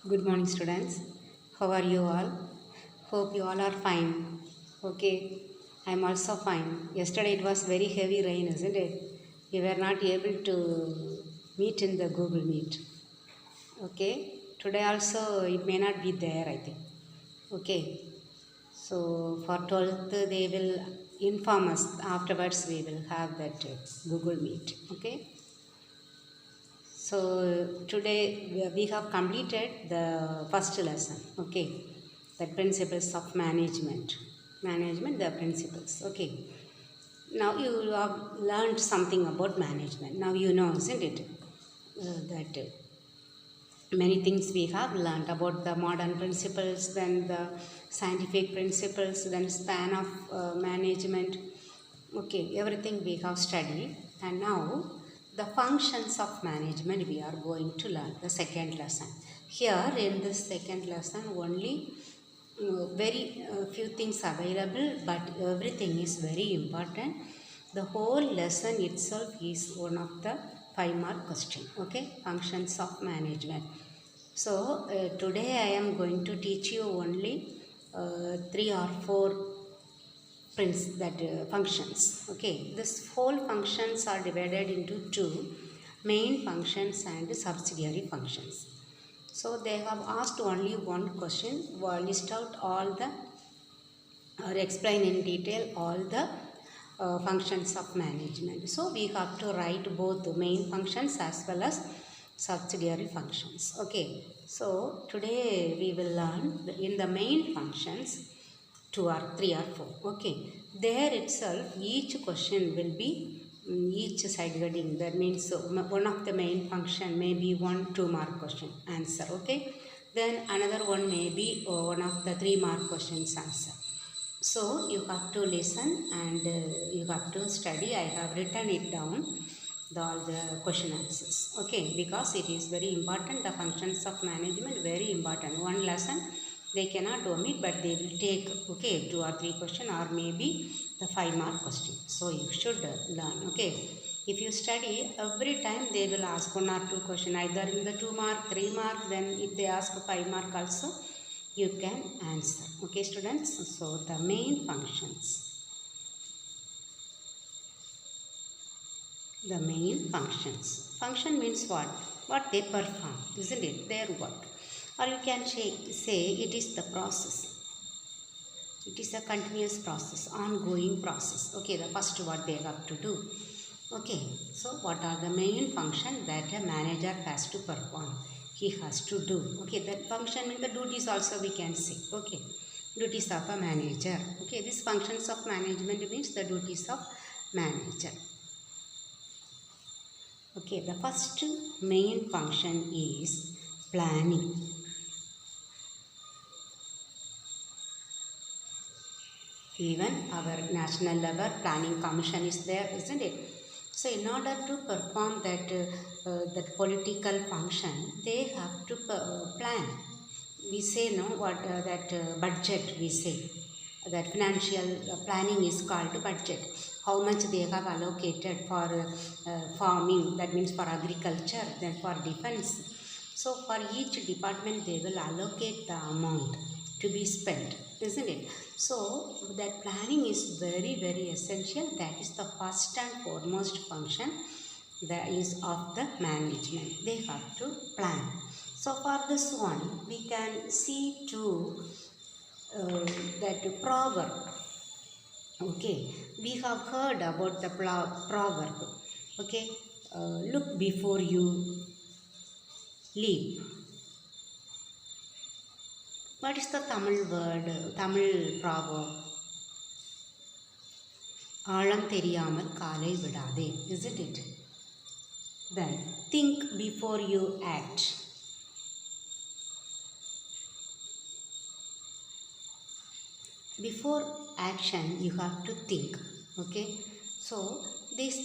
Good morning, students. How are you all? Hope you all are fine. Okay, I'm also fine. Yesterday it was very heavy rain, isn't it? We were not able to meet in the Google Meet. Okay, today also it may not be there, I think. Okay, so for 12th they will inform us. Afterwards we will have that Google Meet. Okay. So today we have completed the first lesson, okay, the principles of management, the principles, okay. Now you have learned something about management. Now you know, isn't it, that many things we have learned about the modern principles, then the scientific principles, then span of management. Okay, everything we have studied, and now the functions of management we are going to learn the second lesson. Here in this second lesson only very few things available, but everything is very important. The whole lesson itself is one of the 5-mark question. Okay, functions of management. So today I am going to teach you only 3 or 4 functions. Okay, this whole functions are divided into 2: main functions and subsidiary functions. So they have asked only one question: list out all the or explain in detail all the functions of management. So we have to write both the main functions as well as subsidiary functions. Okay, so today we will learn in the main functions 2 or 3 or 4. Okay, there itself each question will be each side heading. That means one of the main function may be 1-2 mark question answer. Okay, then another one may be one of the 3-mark questions answer. So you have to listen and you have to study. I have written it down, all the question answers. Okay, because it is very important. The functions of management very important. One lesson they cannot omit, but they will take, okay, 2 or 3 question or maybe the 5-mark question. So you should learn. Okay, if you study, every time they will ask 1 or 2 question, either in the 2-mark, 3-mark. Then if they ask 5-mark also, you can answer. Okay, students. So the main functions. The main functions. Function means what? What they perform, isn't it? Their work. Or you can say it is the process. It is a continuous process, ongoing process. Okay, the first what they have to do. Okay, so what are the main functions that a manager has to perform? He has to do. Okay, that function means the duties also we can say. Okay, duties of a manager. Okay, these functions of management means the duties of manager. Okay, the first main function is planning. Even our national level planning commission is there, isn't it? So in order to perform that political function, they have to plan. We say no, what that budget we say. That financial planning is called budget. How much they have allocated for farming, that means for agriculture, then for defense. So for each department they will allocate the amount to be spent, isn't it? So that planning is very, very essential. That is the first and foremost function that is of the management. They have to plan. So for this one, we can see too that proverb. Okay, we have heard about the proverb. Okay, look before you leap. What is the Tamil word, Tamil proverb? ஆழம் தெரியாமல் காலை விடாதே, isn't it? Then think before you act. Before action you have to think. Okay, so these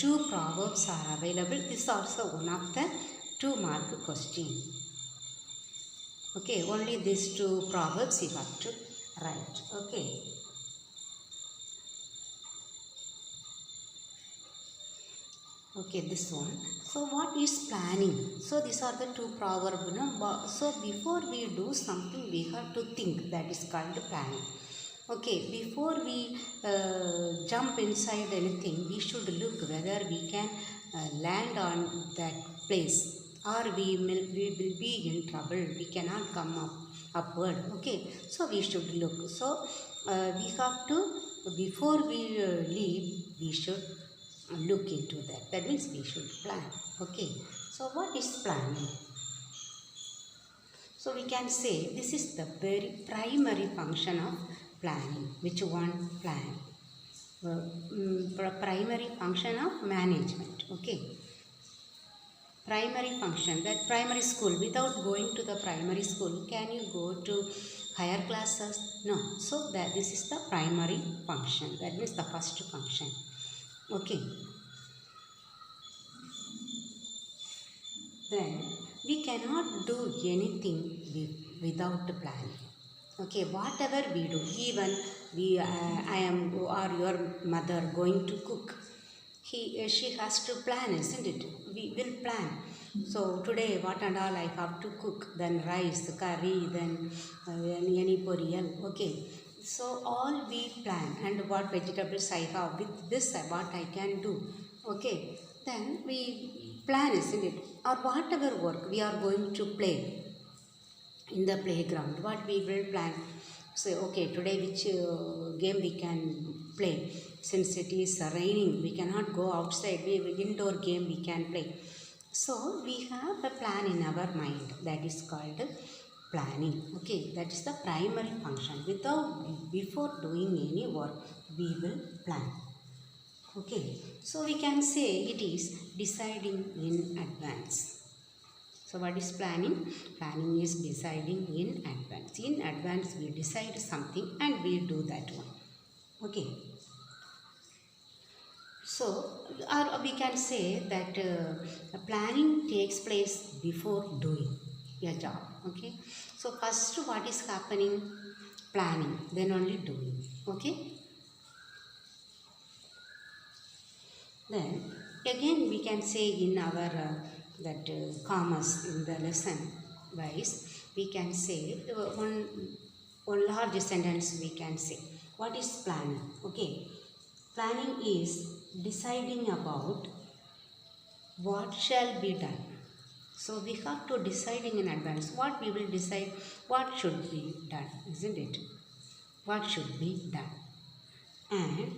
2 proverbs are available. This is also one of the 2-mark question. Okay, only these 2 proverbs you have to write. Okay, Okay, this one. So what is planning? So these are the two proverbs. So before we do something, we have to think. That is called planning. Okay, before we jump inside anything, we should look whether we can land on that place, or we will be in trouble. We cannot come upward. Okay, so we should look. So we have to, before we leave, we should look into that. That means we should plan. Okay, so what is planning? So we can say this is the very primary function of planning. Which one? Plan. Primary function of management. Okay, primary function. That primary school, without going to the primary school, can you go to higher classes? No. So that this is the primary function. That means the first function. Okay, then we cannot do anything without planning. Okay, whatever we do, even I am or your mother going to cook, she has to plan, isn't it? We will plan. So today what and all I have to cook, then rice, curry, then any poriyal. Okay, so all we plan, and what vegetables I have, with this what I can do. Okay, then we plan, isn't it? Or whatever work we are going to play in the playground, what we will plan. Say, okay, today which game we can play. Since it is raining, we cannot go outside. Indoor game we can play. So we have a plan in our mind. That is called planning. Okay, that is the primary function. Before doing any work, we will plan. Okay, so we can say it is deciding in advance. So what is planning? Planning is deciding in advance. In advance we decide something and we do that one. Okay. So or we can say that planning takes place before doing a job. Okay. So first what is happening? Planning, then only doing. Okay. Then again we can say in our commerce, in the lesson wise, we can say one large sentence we can say. What is planning? Okay, planning is deciding about what shall be done. So we have to deciding in advance what we will decide, what should be done, isn't it? What should be done and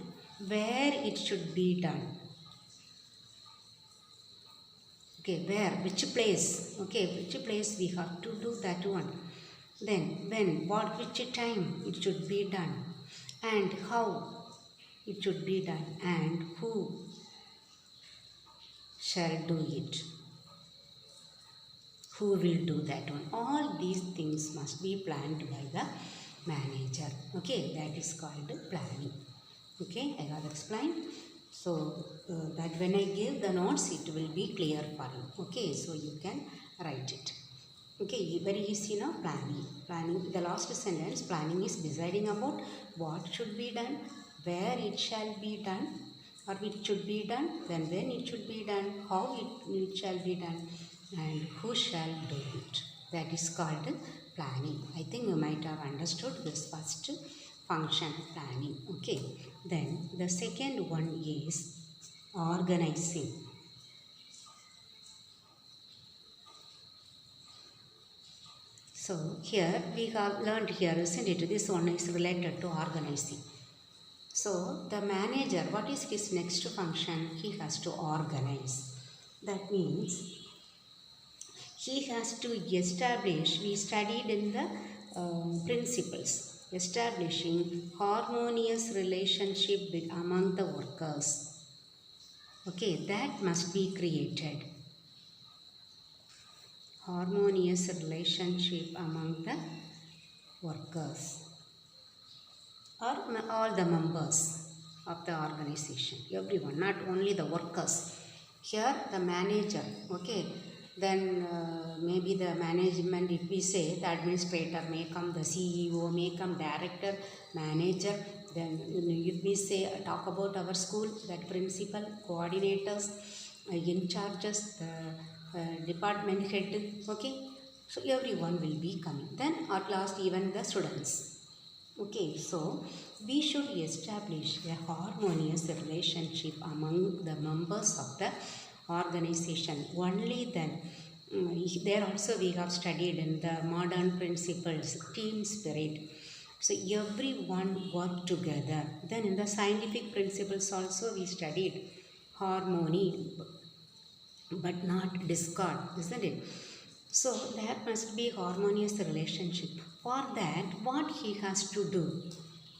where it should be done. Okay, where, which place. Okay, which place we have to do that one. Then when, what, which time it should be done, and how it should be done, and who shall do it, who will do that one. All these things must be planned by the manager. Okay, that is called planning. Okay, I have explained. So that when I give the notes, it will be clear for you. Okay, so you can write it. Okay, very easy now. Planning, the last sentence, planning is deciding about what should be done, where it shall be done, or it should be done, then when it should be done, how it shall be done, and who shall do it. That is called planning. I think you might have understood this first function, planning. Okay, then the second one is organizing. So here we have learned here, isn't it? This one is related to organizing. So the manager, what is his next function? He has to organize. That means he has to establish, we studied in the principles, establishing harmonious relationship among the workers. Okay, that must be created. Harmonious relationship among the workers or all the members of the organization, everyone, not only the workers. Here the manager, okay, then maybe the management, if we say the administrator may come, the CEO may come, director, manager, then if we say talk about our school, that principal, coordinators, in charges, the department head, okay. So everyone will be coming. Then at last even the students. Okay, so we should establish a harmonious relationship among the members of the organization. Only then, there also we have studied in the modern principles, team spirit. So everyone work together. Then in the scientific principles also we studied harmony, but not discord, isn't it? So there must be harmonious relationship. For that, what he has to do,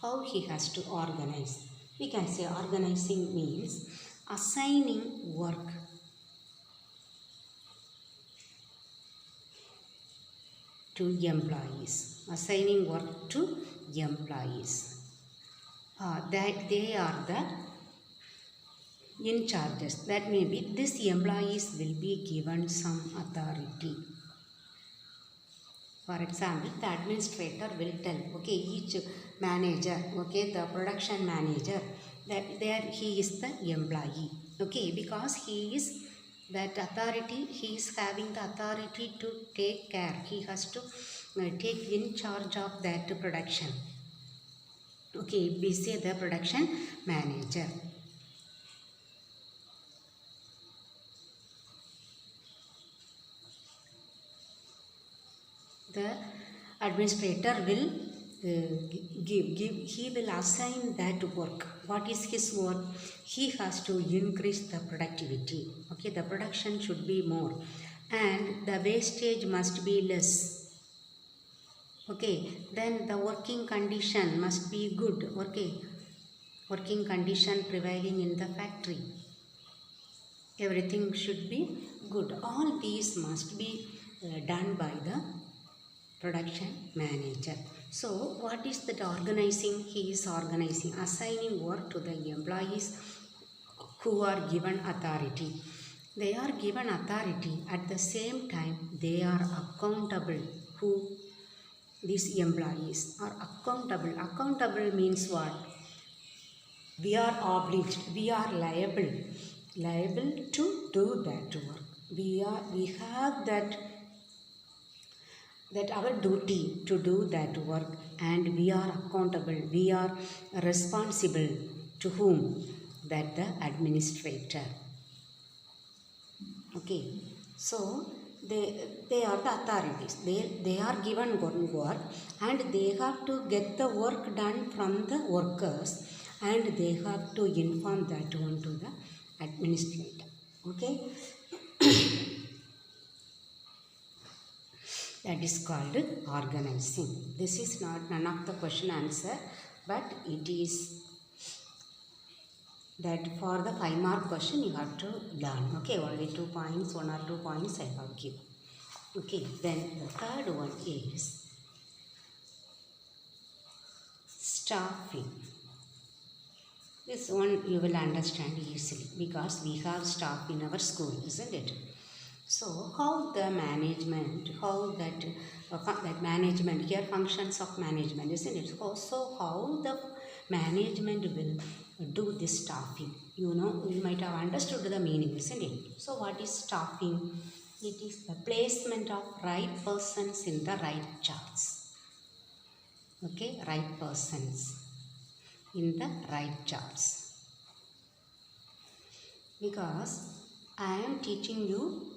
how he has to organize. We can say organizing means assigning work to employees. Assigning work to employees. That they are the in charges. That may be these employees will be given some authority. For example, the administrator will tell, okay, each manager, okay, the production manager, that there he is the employee, okay, because he is that authority, he is having the authority to take care, he has to take in charge of that production, okay, we say the production manager. The administrator will he will assign that work. What is his work? He has to increase the productivity. Okay, the production should be more and the wastage must be less. Okay, then the working condition must be good. Okay, working condition prevailing in the factory. Everything should be good. All these must be done by the production manager. So what is that organizing? He is organizing, assigning work to the employees who are given authority. They are given authority, at the same time they are accountable. Who? These employees are accountable. Accountable means what? We are obliged, we are liable to do that work. We have that our duty to do that work, and we are accountable, we are responsible to whom? That the administrator. Okay, so they are the authorities. They are given work and they have to get the work done from the workers, and they have to inform that one to the administrator. Okay. That is called organizing. This is not none of the question answer, but it is that for the 5-mark question you have to learn. Okay, only 2 points, 1 or 2 points I have given. Okay, then the third one is staffing. This one you will understand easily because we have staff in our school, isn't it? So how the management, how that management, here functions of management, isn't it? So how the management will do this staffing? You know, you might have understood the meaning, isn't it? So what is staffing? It is the placement of right persons in the right jobs. Okay, right persons in the right jobs. Because I am teaching you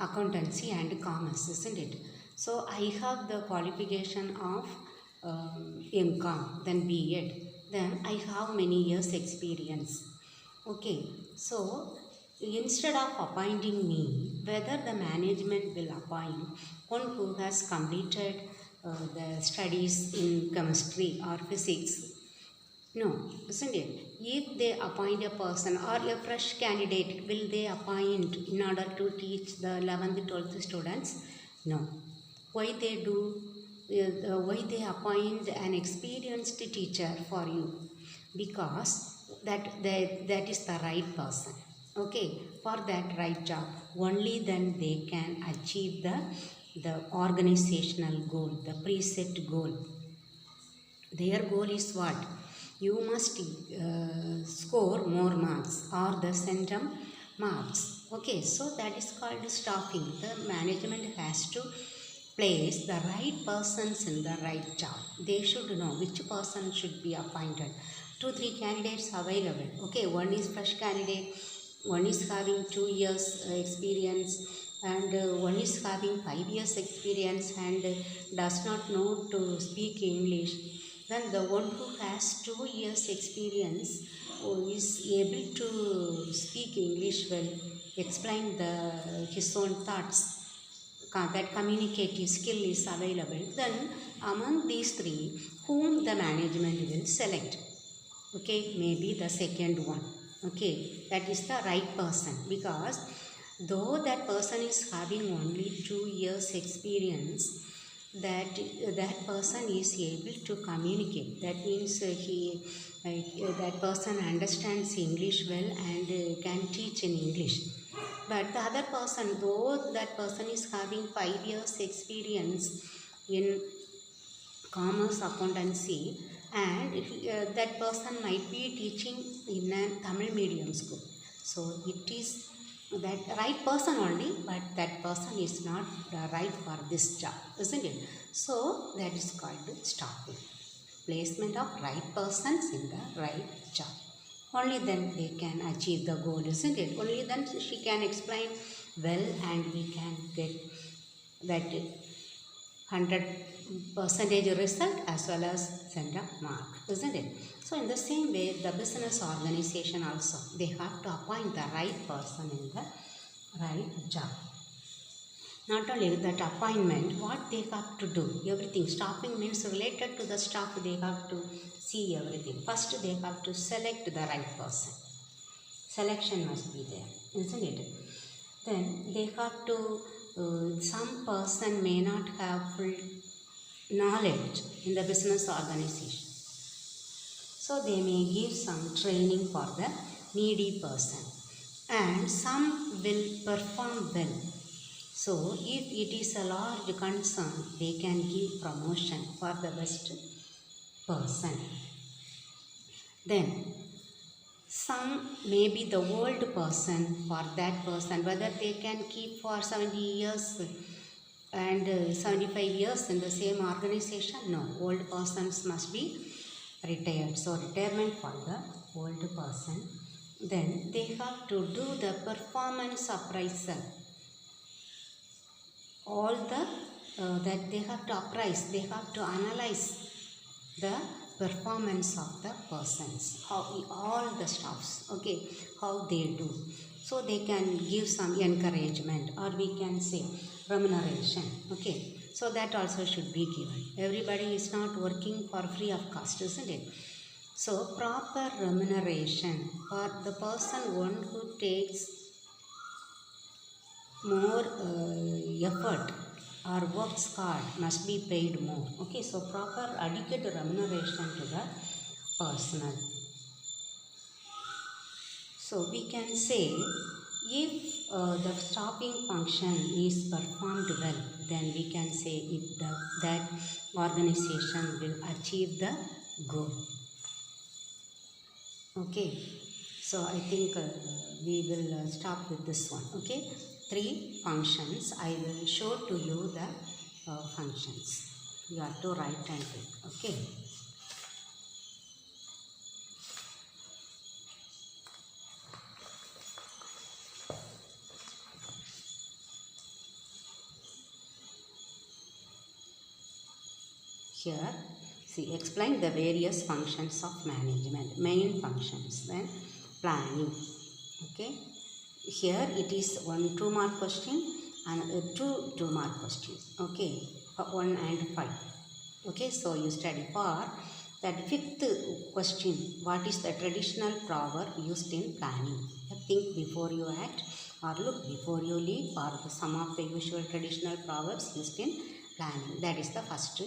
accountancy and commerce, isn't it? So I have the qualification of MCOM, then B.Ed, then I have many years experience. Okay, so instead of appointing me, whether the management will appoint one who has completed the studies in chemistry or physics. No, isn't it? If they appoint a person or a fresh candidate, will they appoint in order to teach the 11th, 12th students? No. Why they do? Why they appoint an experienced teacher for you? Because that is the right person. Okay, for that right job. Only then they can achieve the organizational goal, the preset goal. Their goal is what? You must score more marks or the centum marks. Okay, so that is called staffing. The management has to place the right persons in the right job. They should know which person should be appointed. 2-3 candidates available. Okay, one is fresh candidate, one is having 2 years experience, and one is having 5 years experience and does not know to speak English. Then the one who has 2 years experience, who is able to speak English well, explain his own thoughts, that communicative skill is available. Then among these three, whom the management will select? Okay, maybe the second one. Okay, that is the right person, because though that person is having only 2 years experience, that person is able to communicate. That means that person understands English well and can teach in English. But the other person, though that person is having 5 years experience in commerce accountancy, and that person might be teaching in a Tamil medium school. So it is that right person only, but that person is not right for this job, isn't it? So that is called staffing. Placement of right persons in the right job. Only then they can achieve the goal, isn't it? Only then she can explain well and we can get that 100% result as well as send a mark, isn't it? So in the same way, the business organization also, they have to appoint the right person in the right job. Not only that appointment, what they have to do, everything. Staffing means related to the staff, they have to see everything. First, they have to select the right person. Selection must be there, isn't it? Then they have to, some person may not have full knowledge in the business organization. So they may give some training for the needy person. And some will perform well. So if it is a large concern, they can give promotion for the best person. Then some may be the old person for that person, whether they can keep for 70 years and 75 years in the same organization. No, old persons must be retired. So retirement for the old person. Then they have to do the performance appraisal. All the that they have to appraise, they have to analyze the performance of the persons, how all the staffs, okay, how they do. So they can give some encouragement, or we can say remuneration. Okay, so that also should be given. Everybody is not working for free of cost, isn't it? So proper remuneration for the person, one who takes more effort or works hard, must be paid more. Okay, so proper adequate remuneration to the personnel. So we can say, if the staffing function is performed well, then we can say if that organization will achieve the goal. Okay, so I think we will stop with this one. Okay, 3 functions. I will show to you the functions. You have to write and read. Okay. Here, see, explain the various functions of management. Main functions, then planning. Okay. Here it is 1 2-mark question and 2 2-mark question. Okay, 1 and 5. Okay, so you study for that 5th question. What is the traditional proverb used in planning? Think before you act, or look before you leap, or some of the usual traditional proverbs used in planning. That is the first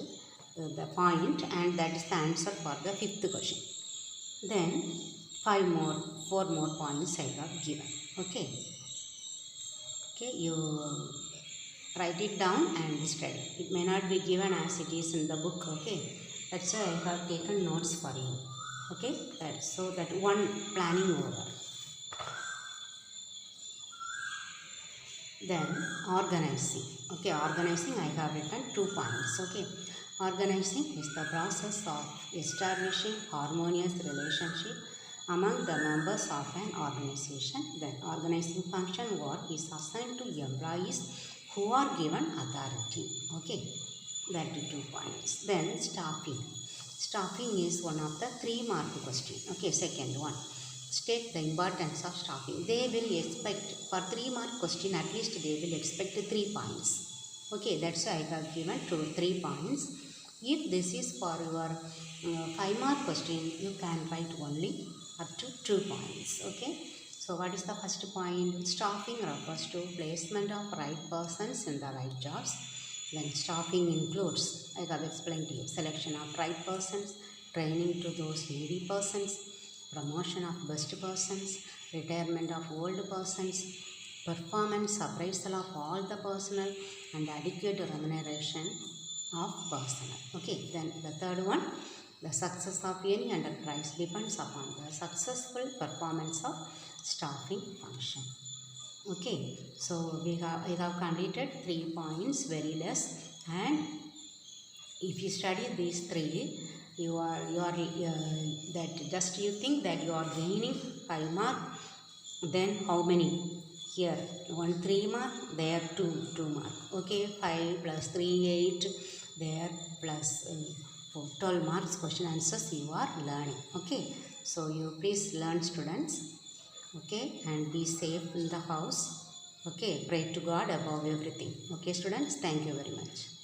the point, and that is the answer for the 5th question. Then 4 more points I have given. Okay. Okay, you write it down and study. It may not be given as it is in the book. Okay, that's why I have taken notes for you. Okay, so that one planning over. Then organizing. Okay, organizing I have written 2 points. Okay, organizing is the process of establishing harmonious relationship among the members of an organization. Then organizing function work is assigned to employees who are given authority. Okay, that is 2 points. Then staffing. Staffing is one of the 3-mark question. Okay, second one. State the importance of staffing. They will expect, for 3-mark question at least they will expect 3 points. Okay, that's why I have given 3 points. If this is for your 5-mark question, you can write only up to 2 points. Okay, so what is the first point? Staffing refers to placement of right persons in the right jobs. Then staffing includes, I have explained to you, selection of right persons, training to those needy persons, promotion of best persons, retirement of old persons, performance appraisal of all the personnel, and adequate remuneration of personnel. Okay, then the third one, the success of any enterprise depends upon the successful performance of staffing function. Okay, so I have completed 3 points, very less, and if you study these 3, you are that just you think that you are gaining 5 mark, then how many? Here 1 3 mark, there 2 mark. Okay, 5 plus 3 8, there plus 4 12 marks question answers you are learning. Okay, so you please learn, students. Okay, and be safe in the house. Okay, pray to God above everything. Okay, students, thank you very much.